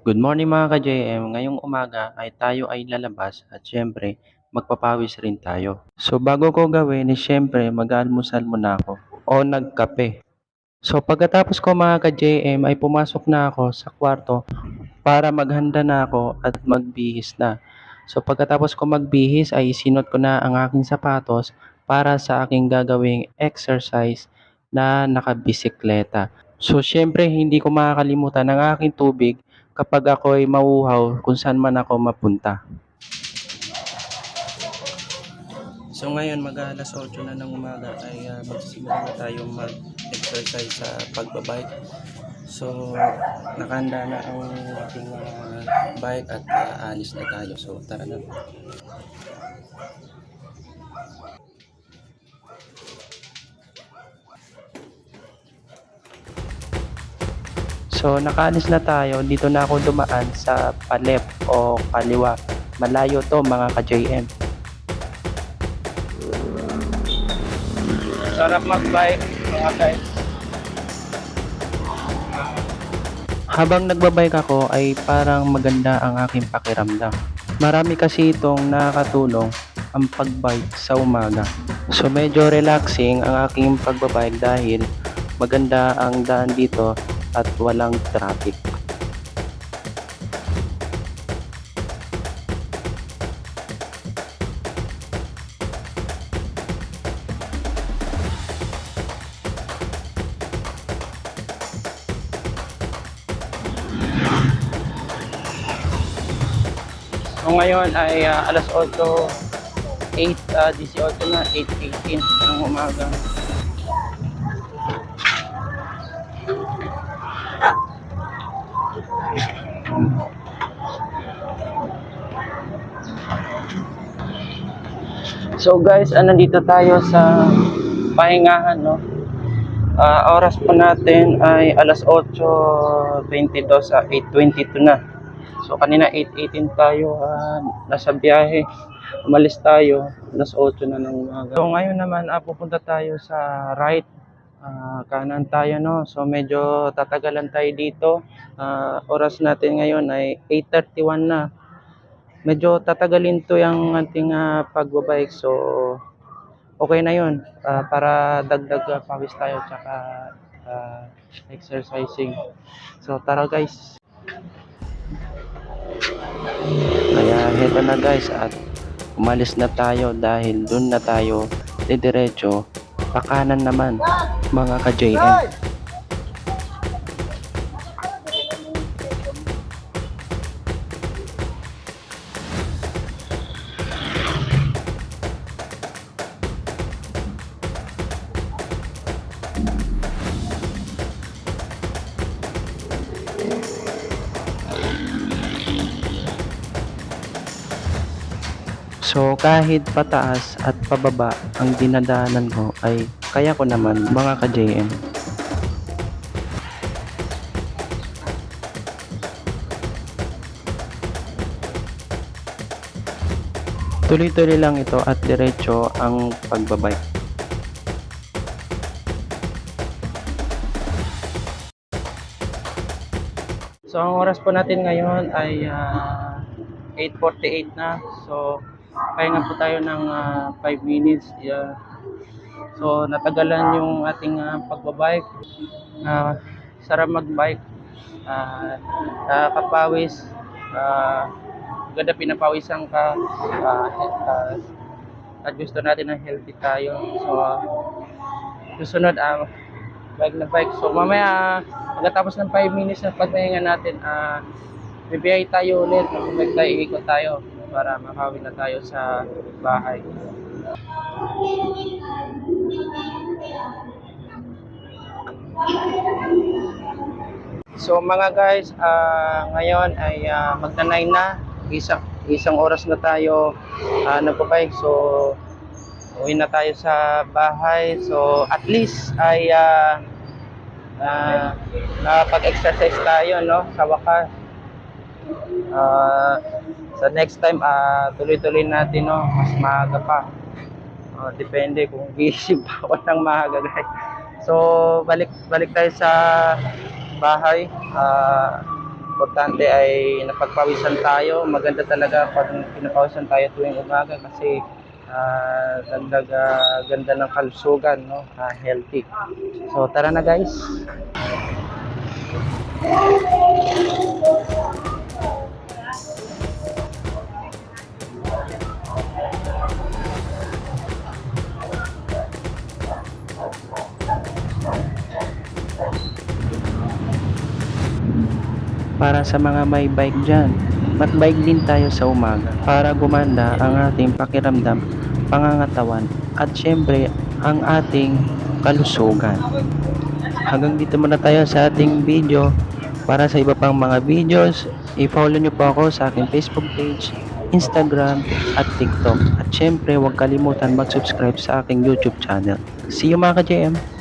Good morning mga ka-JM. Ngayong umaga ay tayo ay lalabas at syempre magpapawis rin tayo. So bago ko gawin is syempre mag-almusal muna ako o nagkape. So pagkatapos ko mga ka-JM ay pumasok na ako sa kwarto para maghanda na ako at magbihis na. So pagkatapos ko magbihis ay sinot ko na ang aking sapatos para sa aking gagawing exercise na nakabisikleta. So syempre hindi ko makakalimutan ang aking tubig kapag ako ay mauuhaw kung saan man ako mapunta. So ngayon mag-alas 8 na ng umaga ay magsisimula na tayo mag-exercise sa pagbabike. So nakahanda na ang ating bike at aalis na tayo. So tara na. So nakaalis na tayo. Dito na ako dumaan sa palep o kaliwa. Malayo to mga ka-JM. Sarap mag-bike mga guys. Habang nagbabike ako ay parang maganda ang aking pakiramdam. Marami kasi itong nakakatulong ang pagbike sa umaga. So medyo relaxing ang aking pagbabike dahil maganda ang daan dito at walang traffic. So ngayon ay alas 8, 18 na, 8:18 ng umaga. So guys, nandito tayo sa pahingahan, no? Oras po natin ay alas 8:22 sa 8:22 na. So kanina 8:18 tayo, nasa biyahe. Umalis tayo, alas 8 na ng umaga. So ngayon naman pupunta tayo sa right, kanan tayo, no? So medyo tatagalan tayo dito. Oras natin ngayon ay 8:31 na. Medyo tatagalin to yung ating pagbabike. So okay na yun, para dagdag pawis tayo tsaka exercising. So tara guys. Kaya heto na guys at umalis na tayo dahil dun na tayo didiretso pakanan naman mga ka-JM. So kahit pataas at pababa ang dinadaanan ko ay kaya ko naman mga ka-JM. Tuloy-tuloy lang ito at diretso ang pagbabike. So ang oras po natin ngayon ay 8:48 na. So pahinga po tayo ng 5 minutes. So natagalan yung ating pagbabike. Sarap magbike. Nakakapawis. Ganda pinapawisan ka. At gusto natin na healthy tayo. So susunod bike na bike. So mamaya pagkatapos ng 5 minutes na pagpahinga natin, bibiyay tayo ulit. Magbike tayo, iikot tayo para makawin na tayo sa bahay. So mga guys, ngayon ay magna-9 na. Isang oras na tayo nagpa-bike. So uwi na tayo sa bahay. So at least ay nakapag-exercise tayo, no, sa wakas. Sa next time tuloy-tuloy natin, no, mas maaga pa. Depende kung gising pa ako ng maaga guys. So balik tayo sa bahay. importante ay napagpawisan tayo. Maganda talaga pag pinapawisan tayo tuwing umaga kasi dagdag ganda ng kalusugan, no? Healthy. So tara na guys. Para sa mga may bike dyan, mag-bike din tayo sa umaga para gumanda ang ating pakiramdam, pangangatawan at syempre ang ating kalusugan. Hanggang dito muna tayo sa ating video. Para sa iba pang mga videos, i-follow nyo po ako sa aking Facebook page, Instagram at TikTok. At syempre huwag kalimutan mag-subscribe sa aking YouTube channel. See you mga ka-JM!